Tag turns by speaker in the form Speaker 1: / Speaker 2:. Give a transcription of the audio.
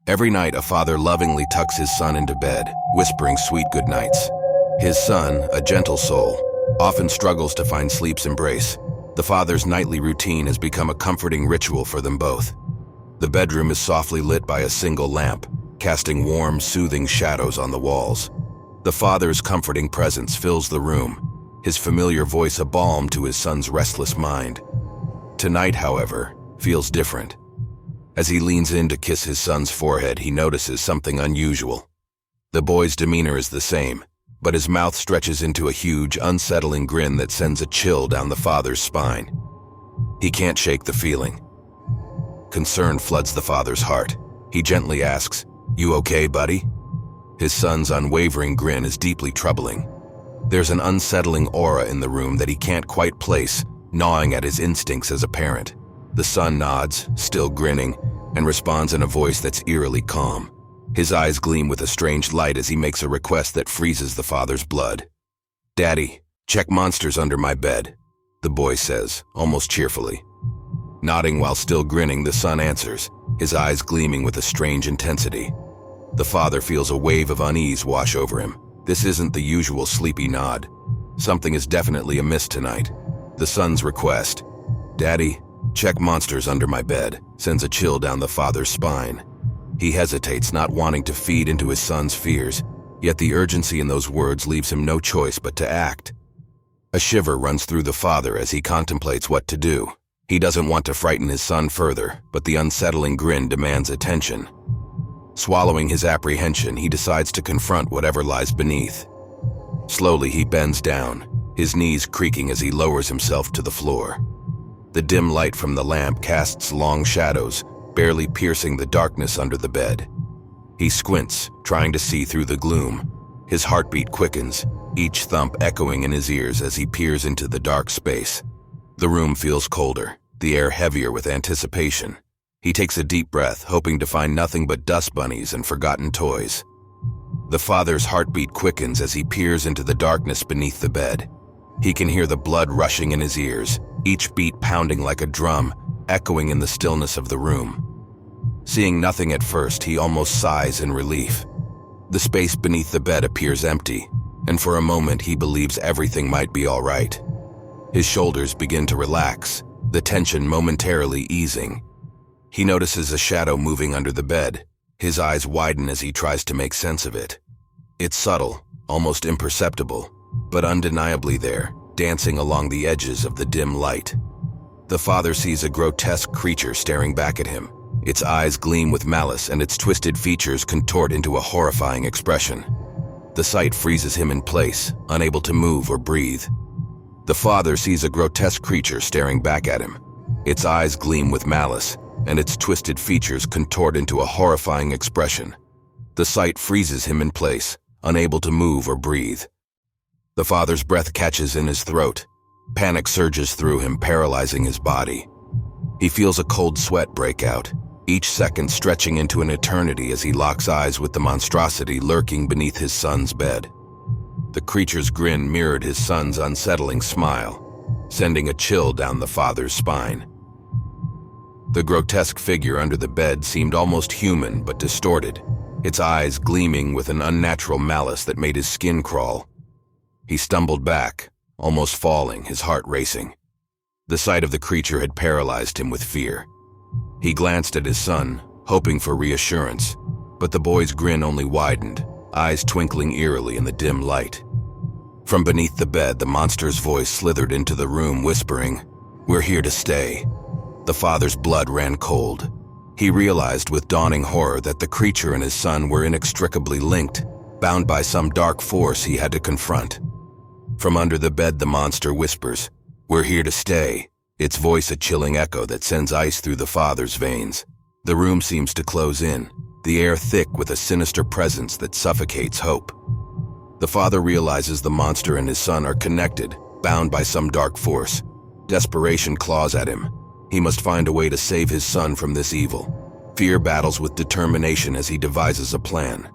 Speaker 1: Every night, a father lovingly tucks his son into bed, whispering sweet goodnights. His son, a gentle soul, often struggles to find sleep's embrace. The father's nightly routine has become a comforting ritual for them both. The bedroom is softly lit by a single lamp, casting warm, soothing shadows on the walls. The father's comforting presence fills the room, his familiar voice a balm to his son's restless mind. Tonight, however, feels different. As he leans in to kiss his son's forehead, he notices something unusual. The boy's demeanor is the same, but his mouth stretches into a huge, unsettling grin that sends a chill down the father's spine. He can't shake the feeling. Concern floods the father's heart. He gently asks, "You okay, buddy?" His son's unwavering grin is deeply troubling. There's an unsettling aura in the room that he can't quite place, gnawing at his instincts as a parent. The son nods, still grinning, and responds in a voice that's eerily calm. His eyes gleam with a strange light as he makes a request that freezes the father's blood. "Daddy, check monsters under my bed," the boy says, almost cheerfully. Nodding while still grinning, the son answers, his eyes gleaming with a strange intensity. The father feels a wave of unease wash over him. This isn't the usual sleepy nod. Something is definitely amiss tonight. The son's request, "Daddy, check monsters under my bed," sends a chill down the father's spine. He hesitates, not wanting to feed into his son's fears, yet the urgency in those words leaves him no choice but to act. A shiver runs through the father as he contemplates what to do. He doesn't want to frighten his son further, but the unsettling grin demands attention. Swallowing his apprehension, he decides to confront whatever lies beneath. Slowly, he bends down, his knees creaking as he lowers himself to the floor. The dim light from the lamp casts long shadows, barely piercing the darkness under the bed. He squints, trying to see through the gloom. His heartbeat quickens, each thump echoing in his ears as he peers into the dark space. The room feels colder, the air heavier with anticipation. He takes a deep breath, hoping to find nothing but dust bunnies and forgotten toys. The father's heartbeat quickens as he peers into the darkness beneath the bed. He can hear the blood rushing in his ears, each beat pounding like a drum, echoing in the stillness of the room. Seeing nothing at first, he almost sighs in relief. The space beneath the bed appears empty, and for a moment he believes everything might be all right. His shoulders begin to relax, the tension momentarily easing. He notices a shadow moving under the bed. His eyes widen as he tries to make sense of it. It's subtle, almost imperceptible, but undeniably there, dancing along the edges of the dim light. The father sees a grotesque creature staring back at him. Its eyes gleam with malice and its twisted features contort into a horrifying expression. The sight freezes him in place, unable to move or breathe. The father sees a grotesque creature staring back at him. Its eyes gleam with malice, and its twisted features contort into a horrifying expression. The sight freezes him in place, unable to move or breathe. The father's breath catches in his throat. Panic surges through him, paralyzing his body. He feels a cold sweat break out, each second stretching into an eternity as he locks eyes with the monstrosity lurking beneath his son's bed. The creature's grin mirrored his son's unsettling smile, sending a chill down the father's spine. The grotesque figure under the bed seemed almost human but distorted, its eyes gleaming with an unnatural malice that made his skin crawl. He stumbled back, almost falling, his heart racing. The sight of the creature had paralyzed him with fear. He glanced at his son, hoping for reassurance, but the boy's grin only widened, eyes twinkling eerily in the dim light. From beneath the bed, the monster's voice slithered into the room, whispering, "We're here to stay." The father's blood ran cold. He realized with dawning horror that the creature and his son were inextricably linked, bound by some dark force he had to confront. From under the bed, the monster whispers, "We're here to stay," its voice a chilling echo that sends ice through the father's veins. The room seems to close in, the air thick with a sinister presence that suffocates hope. The father realizes the monster and his son are connected, bound by some dark force. Desperation claws at him. He must find a way to save his son from this evil. Fear battles with determination as he devises a plan.